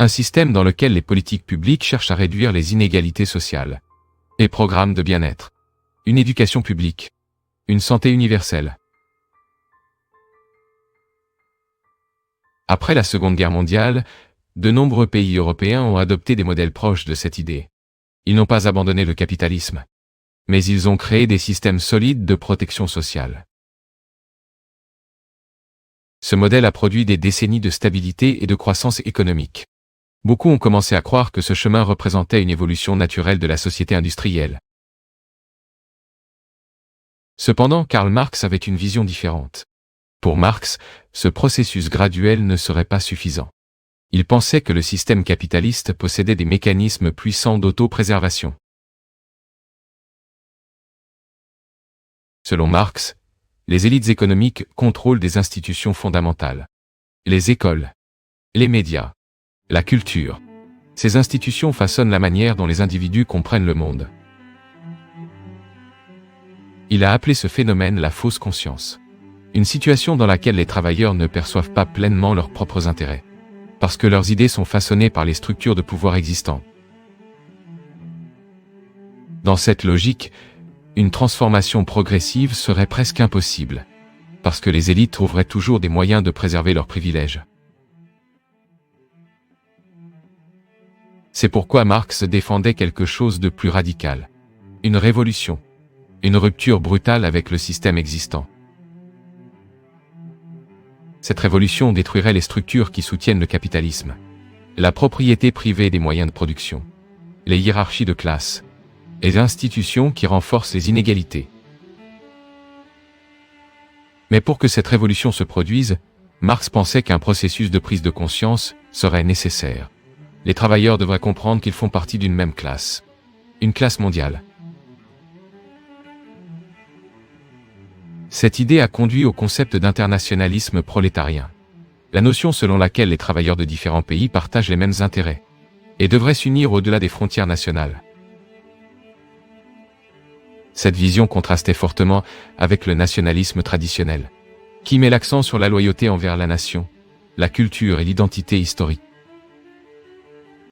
Un système dans lequel les politiques publiques cherchent à réduire les inégalités sociales. Et programmes de bien-être. Une éducation publique. Une santé universelle. Après la Seconde Guerre mondiale, de nombreux pays européens ont adopté des modèles proches de cette idée. Ils n'ont pas abandonné le capitalisme. Mais ils ont créé des systèmes solides de protection sociale. Ce modèle a produit des décennies de stabilité et de croissance économique. Beaucoup ont commencé à croire que ce chemin représentait une évolution naturelle de la société industrielle. Cependant, Karl Marx avait une vision différente. Pour Marx, ce processus graduel ne serait pas suffisant. Il pensait que le système capitaliste possédait des mécanismes puissants d'auto-préservation. Selon Marx, les élites économiques contrôlent des institutions fondamentales. Les écoles, les médias, la culture. Ces institutions façonnent la manière dont les individus comprennent le monde. Il a appelé ce phénomène la fausse conscience. Une situation dans laquelle les travailleurs ne perçoivent pas pleinement leurs propres intérêts, parce que leurs idées sont façonnées par les structures de pouvoir existantes. Dans cette logique, une transformation progressive serait presque impossible, parce que les élites trouveraient toujours des moyens de préserver leurs privilèges. C'est pourquoi Marx défendait quelque chose de plus radical. Une révolution. Une rupture brutale avec le système existant. Cette révolution détruirait les structures qui soutiennent le capitalisme. La propriété privée des moyens de production. Les hiérarchies de classe. Et les institutions qui renforcent les inégalités. Mais pour que cette révolution se produise, Marx pensait qu'un processus de prise de conscience serait nécessaire. Les travailleurs devraient comprendre qu'ils font partie d'une même classe. Une classe mondiale. Cette idée a conduit au concept d'internationalisme prolétarien. La notion selon laquelle les travailleurs de différents pays partagent les mêmes intérêts et devraient s'unir au-delà des frontières nationales. Cette vision contrastait fortement avec le nationalisme traditionnel, qui met l'accent sur la loyauté envers la nation, la culture et l'identité historique.